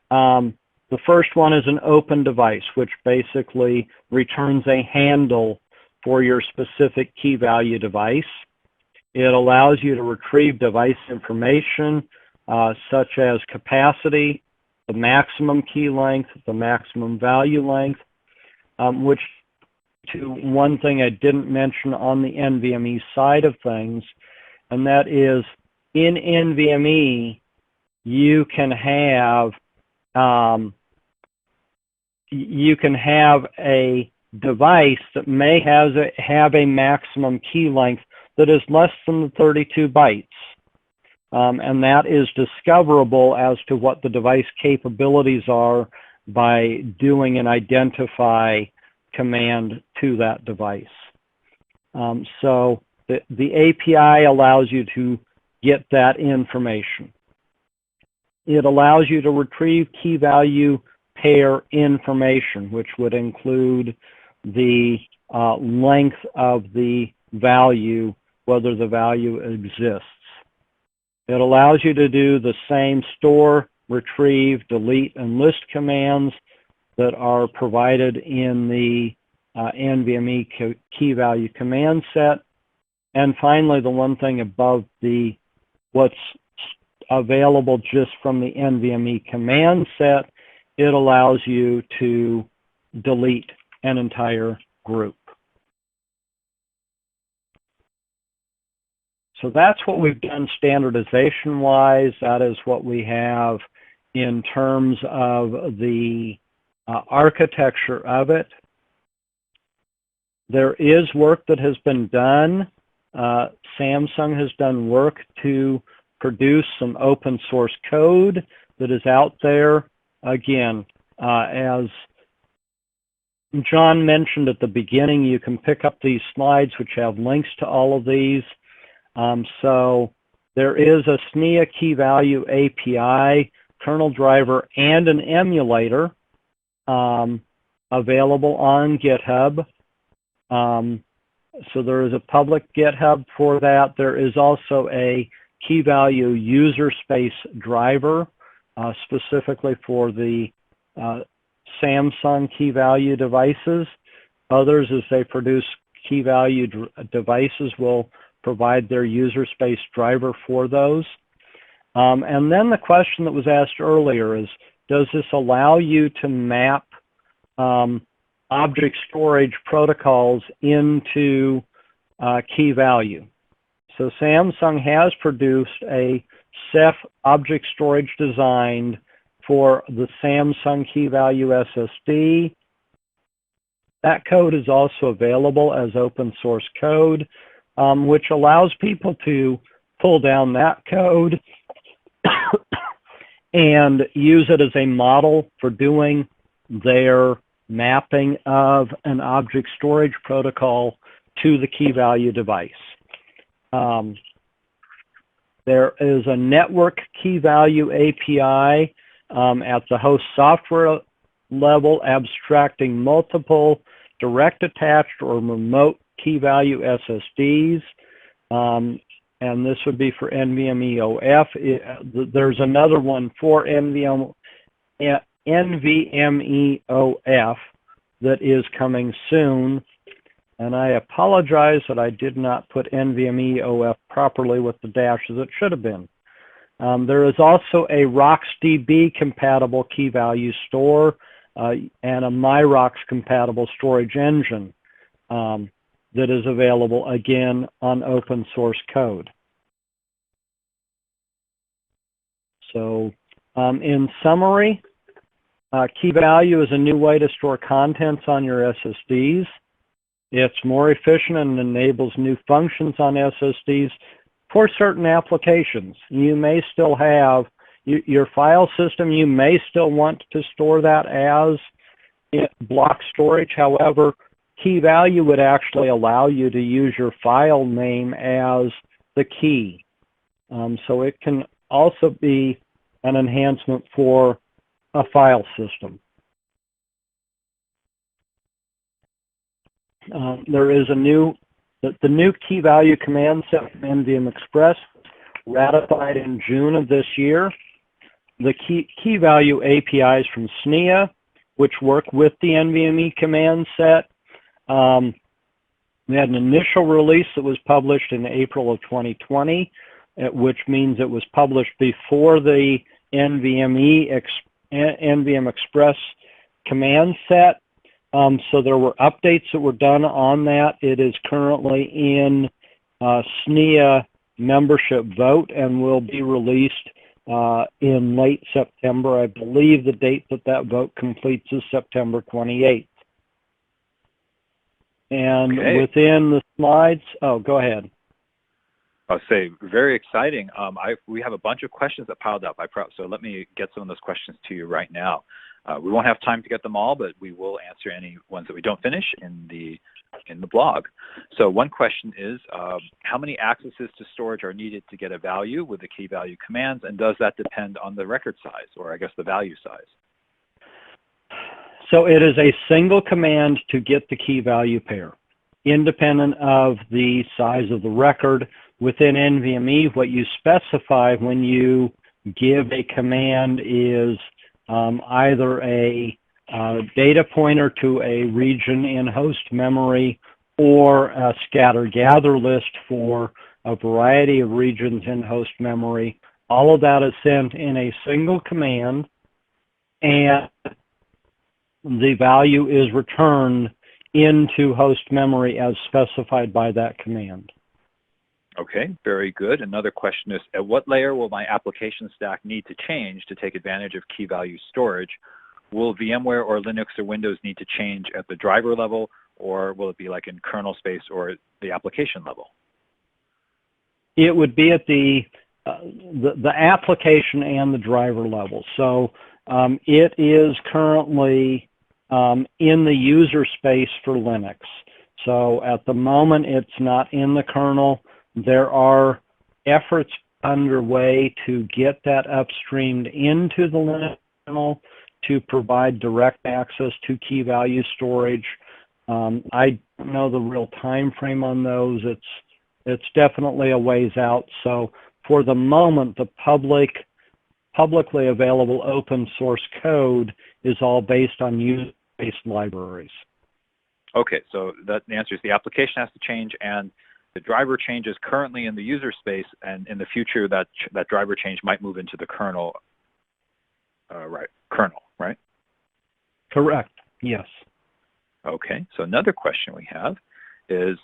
B: the first one is an open device, which basically returns a handle for your specific key value device. It allows you to retrieve device information such as capacity, the maximum key length, the maximum value length, which to one thing I didn't mention on the NVMe side of things, and that is in NVMe, you can have a device that may have a maximum key length that is less than the 32 bytes. And that is discoverable as to what the device capabilities are by doing an identify command to that device. So the API allows you to get that information. It allows you to retrieve key value pair information, which would include the length of the value, whether the value exists. It allows you to do the same store, retrieve, delete, and list commands that are provided in the NVMe Key Value Command Set. And finally, the one thing above what's available just from the NVMe Command Set, it allows you to delete an entire group. So that's what we've done standardization-wise. That is what we have in terms of the architecture of it. There is work that has been done. Samsung has done work to produce some open source code that is out there. Again, as John mentioned at the beginning, you can pick up these slides which have links to all of these. So there is a SNIA KV-API, kernel driver, and an emulator available on GitHub. So there is a public GitHub for that. There is also a key value user space driver specifically for the Samsung key value devices. Others, as they produce key value devices, will provide their user space driver for those. And then the question that was asked earlier is, does this allow you to map object storage protocols into key value? So Samsung has produced a Ceph object storage designed for the Samsung key value SSD. That code is also available as open source code, which allows people to pull down that code and use it as a model for doing their mapping of an object storage protocol to the key value device. There is a network key value API at the host software level, abstracting multiple direct attached or remote key value SSDs. And this would be for NVMe OF. There's another one for NVMe OF that is coming soon. And I apologize that I did not put NVMe OF properly with the dashes. It should have been. There is also a RocksDB compatible key value store and a MyRocks compatible storage engine that is available again on open source code. So in summary, key value is a new way to store contents on your SSDs. It's more efficient and enables new functions on SSDs for certain applications. You may still have your file system, you may still want to store that as block storage. However, key value would actually allow you to use your file name as the key. So it can also be an enhancement for a file system. There is the new key value command set from NVMe Express, ratified in June of this year. The key value APIs from SNIA, which work with the NVMe command set. We had an initial release that was published in April of 2020, which means it was published before the NVMe Express command set. So there were updates that were done on that. It is currently in SNIA membership vote and will be released in late September. I believe the date that vote completes is September 28th. And
A: okay.
B: Within the slides, oh, go ahead.
A: I'll say very exciting. We have a bunch of questions that piled up. So let me get some of those questions to you right now. We won't have time to get them all, but we will answer any ones that we don't finish in the blog. So one question is, how many accesses to storage are needed to get a value with the key value commands, and does that depend on the record size, or I guess the value size?
B: So it is a single command to get the key value pair, independent of the size of the record. Within NVMe, what you specify when you give a command is either a data pointer to a region in host memory or a scatter gather list for a variety of regions in host memory. All of that is sent in a single command, and the value is returned into host memory as specified by that command.
A: Okay, very good. Another question is, at what layer will my application stack need to change to take advantage of key value storage? Will VMware or Linux or Windows need to change at the driver level, or will it be like in kernel space or the application level?
B: It would be at the application and the driver level. So it is currently in the user space for Linux. So at the moment, it's not in the kernel. There are efforts underway to get that upstreamed into the Linux kernel to provide direct access to key value storage. I don't know the real time frame on those. It's definitely a ways out. So for the moment, the publicly available open source code is all based on user-based libraries.
A: Okay, so the answer is the application has to change, and the driver change is currently in the user space, and in the future that driver change might move into the kernel, right?
B: Correct, yes.
A: Okay, so another question we have is,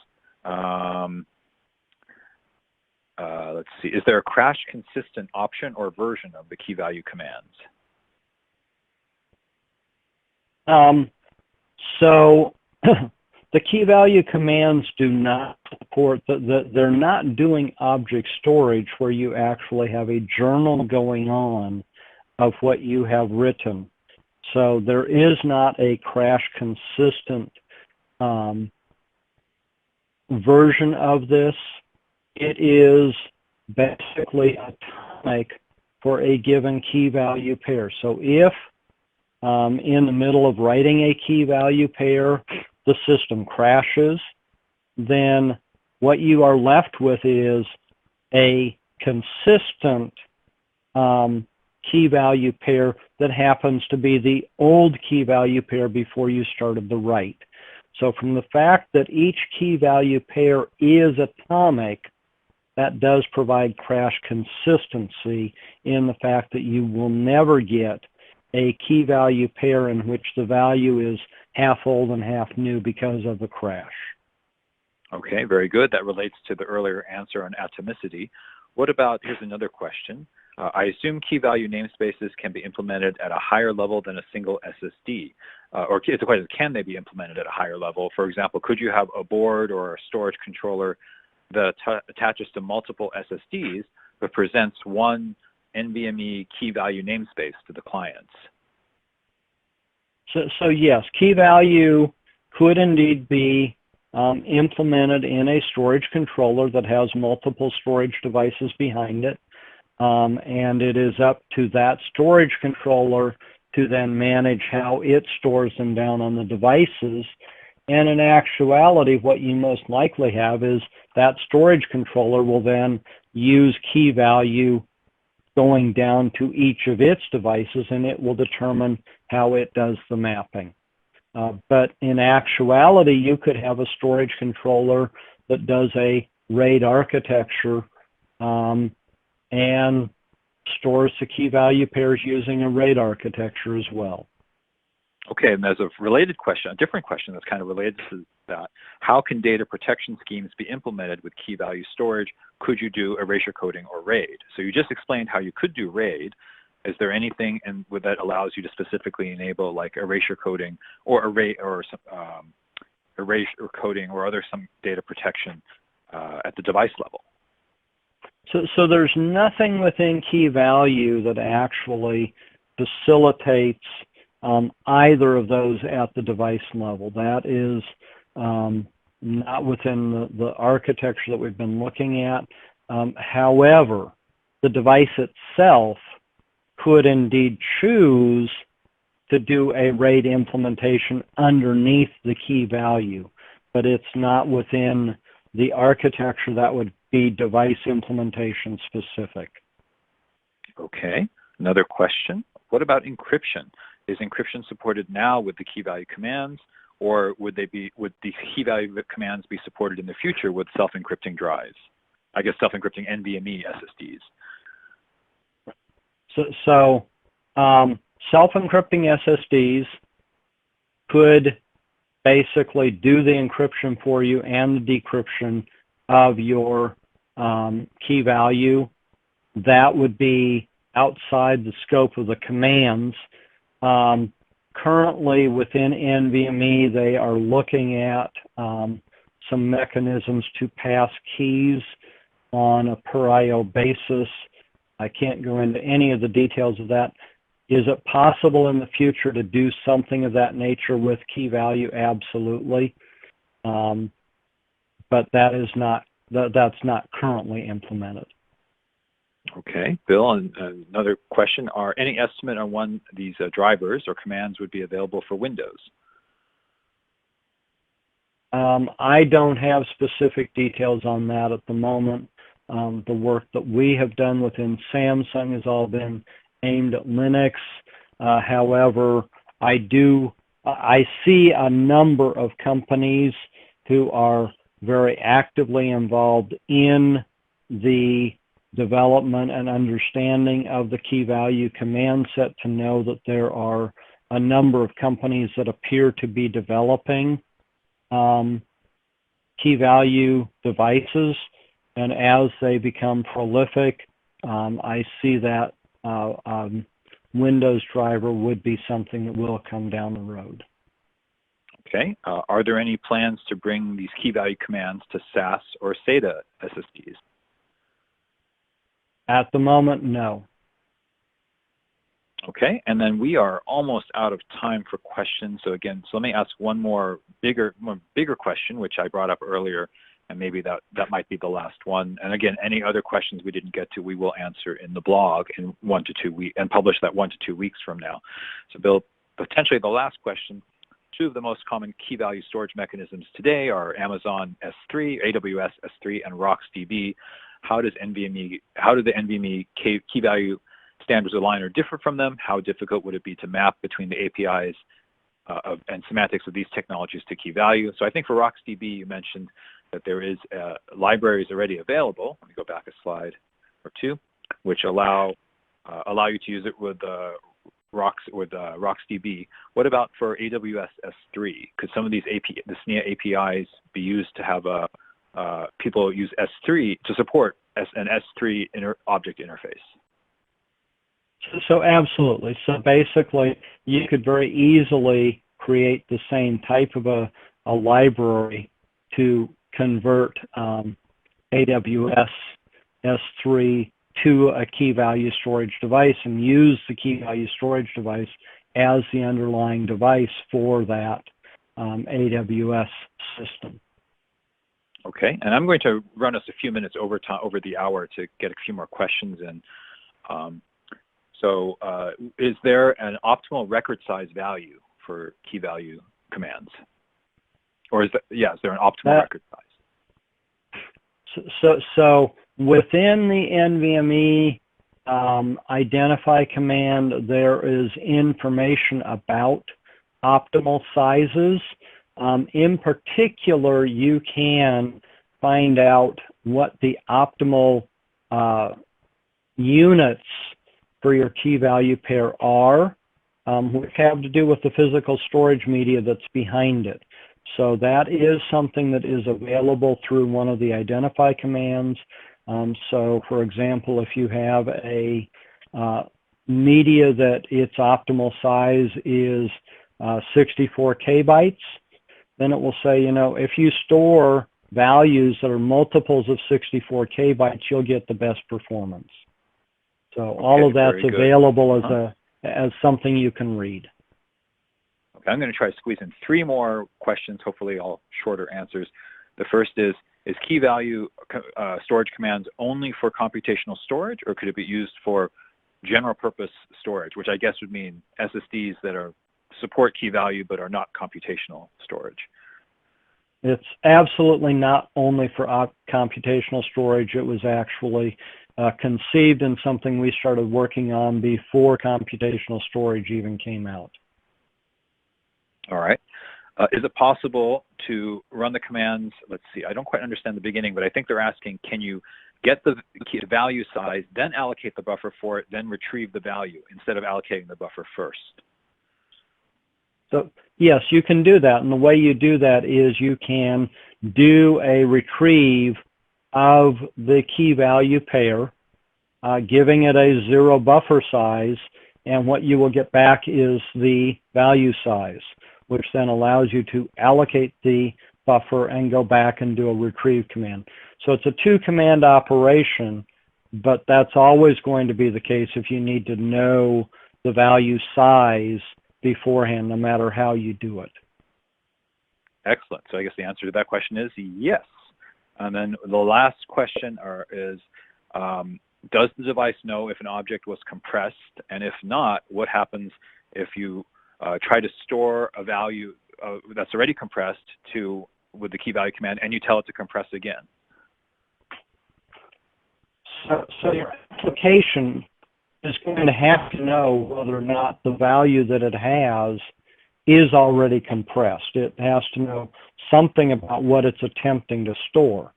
A: let's see, is there a crash consistent option or version of the key value commands?
B: So the key value commands do not support, they're not doing object storage where you actually have a journal going on of what you have written. So there is not a crash consistent version of this. It is basically atomic for a given key value pair. So if in the middle of writing a key value pair, the system crashes, then what you are left with is a consistent key value pair that happens to be the old key value pair before you started the write. So from the fact that each key value pair is atomic, that does provide crash consistency in the fact that you will never get a key value pair in which the value is half old and half new because of a crash.
A: Okay, very good. That relates to the earlier answer on atomicity. What about, here's another question. I assume key value namespaces can be implemented at a higher level than a single SSD. Or it's a question, can they be implemented at a higher level? For example, could you have a board or a storage controller that attaches to multiple SSDs but presents one NVMe key value namespace to the clients?
B: So yes, key value could indeed be implemented in a storage controller that has multiple storage devices behind it. And it is up to that storage controller to then manage how it stores them down on the devices. And in actuality, what you most likely have is that storage controller will then use key value going down to each of its devices, and it will determine how it does the mapping. But in actuality, you could have a storage controller that does a RAID architecture and stores the key value pairs using a RAID architecture as well.
A: Okay, and there's a related question, a different question that's kind of related to that. How can data protection schemes be implemented with key value storage? Could you do erasure coding or RAID? So you just explained how you could do RAID. Is there anything that allows you to specifically enable like erasure coding or erasure coding or some data protection at the device level?
B: So there's nothing within key value that actually facilitates either of those at the device level. That is not within the architecture that we've been looking at. However, the device itself could indeed choose to do a RAID implementation underneath the key value, but it's not within the architecture. That would be device implementation specific.
A: Okay, another question. What about encryption? Is encryption supported now with the key value commands, or would the key value commands be supported in the future with self-encrypting drives? I guess self-encrypting NVMe SSDs.
B: So self-encrypting SSDs could basically do the encryption for you and the decryption of your key value. That would be outside the scope of the commands. Currently within NVMe, they are looking at some mechanisms to pass keys on a per IO basis. I can't go into any of the details of that. Is it possible in the future to do something of that nature with key value? Absolutely. But that's not currently implemented.
A: Okay, Bill, another question. Are any estimate on when these drivers or commands would be available for Windows?
B: I don't have specific details on that at the moment. The work that we have done within Samsung has all been aimed at Linux. However, I see a number of companies who are very actively involved in the development and understanding of the key value command set to know that there are a number of companies that appear to be developing key value devices, and as they become prolific, I see that Windows driver would be something that will come down the road.
A: Okay. Are there any plans to bring these key value commands to SAS or SATA SSDs?
B: At the moment, no.
A: Okay, and then we are almost out of time for questions. So let me ask one more bigger question, which I brought up earlier, and maybe that might be the last one. And again, any other questions we didn't get to, we will answer in the blog in 1 to 2 weeks and publish that 1 to 2 weeks from now. So Bill, potentially the last question. 2 of the most common key value storage mechanisms today are Amazon S3, AWS S3, and RocksDB. How do the NVMe key value standards align or differ from them? How difficult would it be to map between the APIs and semantics of these technologies to key value? So I think for RocksDB, you mentioned that there is libraries already available. Let me go back a slide or two, which allow you to use it with RocksDB. What about for AWS S3? Could some of these the SNIA APIs be used to have people use S3 to support an S3 object interface?
B: So absolutely. So basically, you could very easily create the same type of a library to convert AWS S3 to a key value storage device and use the key value storage device as the underlying device for that AWS system.
A: Okay, and I'm going to run us a few minutes over the hour to get a few more questions in. So is there an optimal record size value for key value commands? Or is there an optimal record size?
B: So within the NVMe identify command, there is information about optimal sizes. In particular, you can find out what the optimal units for your key value pair are, which have to do with the physical storage media that's behind it. So that is something that is available through one of the identify commands. So for example, if you have a media that its optimal size is 64 kbytes, then it will say, you know, if you store values that are multiples of 64 kbytes, you'll get the best performance. So all of that's available as something you can read.
A: Okay, I'm going to try to squeeze in 3 more questions, hopefully all shorter answers. The first is key value storage commands only for computational storage, or could it be used for general purpose storage, which I guess would mean SSDs that support key value but are not computational storage?
B: It's absolutely not only for computational storage. It was actually conceived in something we started working on before computational storage even came out.
A: All right. Is it possible to run the commands? Let's see, I don't quite understand the beginning, but I think they're asking, can you get the value size, then allocate the buffer for it, then retrieve the value instead of allocating the buffer first?
B: So yes, you can do that. And the way you do that is you can do a retrieve of the key value pair, giving it a 0 buffer size, and what you will get back is the value size, which then allows you to allocate the buffer and go back and do a retrieve command. So it's a 2-command operation, but that's always going to be the case if you need to know the value size beforehand, no matter how you do it.
A: Excellent. So I guess the answer to that question is yes. And then the last question is, does the device know if an object was compressed? And if not, what happens if you try to store a value that's already compressed with the key value command and you tell it to compress again?
B: So your application is going to have to know whether or not the value that it has is already compressed. It has to know something about what it's attempting to store.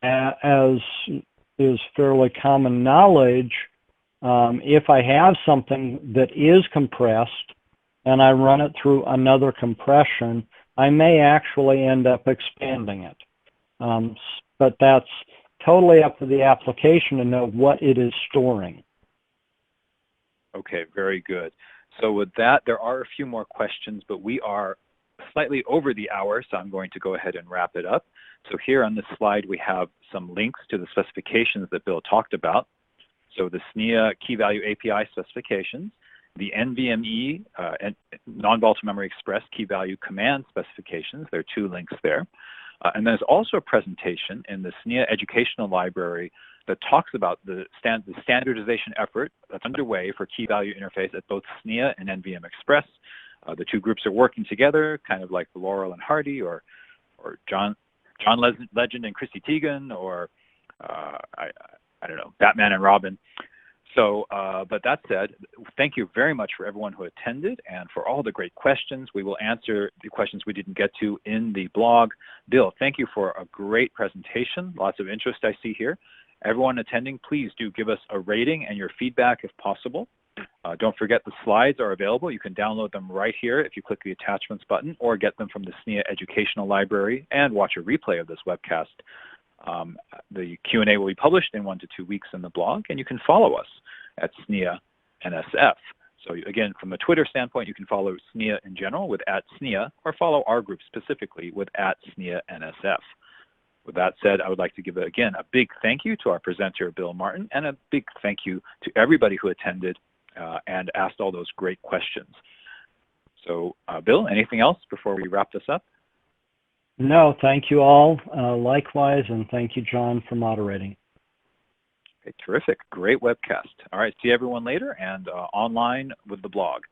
B: As is fairly common knowledge, if I have something that is compressed and I run it through another compression, I may actually end up expanding it. But that's totally up to the application to know what it is storing.
A: Okay, very good. So with that, there are a few more questions, but we are slightly over the hour, so I'm going to go ahead and wrap it up. So here on this slide, we have some links to the specifications that Bill talked about. So the SNIA Key Value API specifications, the NVMe Non-Volatile Memory Express Key Value Command specifications. There are 2 links there. And there's also a presentation in the SNIA Educational Library that talks about the standardization effort that's underway for key value interface at both SNIA and NVMe Express. The 2 groups are working together, kind of like Laurel and Hardy, or John Legend and Chrissy Teigen, or I don't know, Batman and Robin. But that said, thank you very much for everyone who attended and for all the great questions. We will answer the questions we didn't get to in the blog. Bill, thank you for a great presentation. Lots of interest I see here. Everyone attending, please do give us a rating and your feedback if possible. Don't forget the slides are available. You can download them right here if you click the attachments button, or get them from the SNIA Educational Library and watch a replay of this webcast. The Q&A will be published in 1 to 2 weeks in the blog, and you can follow us at SNIA NSF. So again, from a Twitter standpoint, you can follow SNIA in general with @SNIA, or follow our group specifically with @SNIA NSF. With that said, I would like to give, again, a big thank you to our presenter, Bill Martin, and a big thank you to everybody who attended and asked all those great questions. So, Bill, anything else before we wrap this up?
B: No, thank you all. Likewise, and thank you, John, for moderating.
A: Okay, terrific. Great webcast. All right, see everyone later and online with the blog.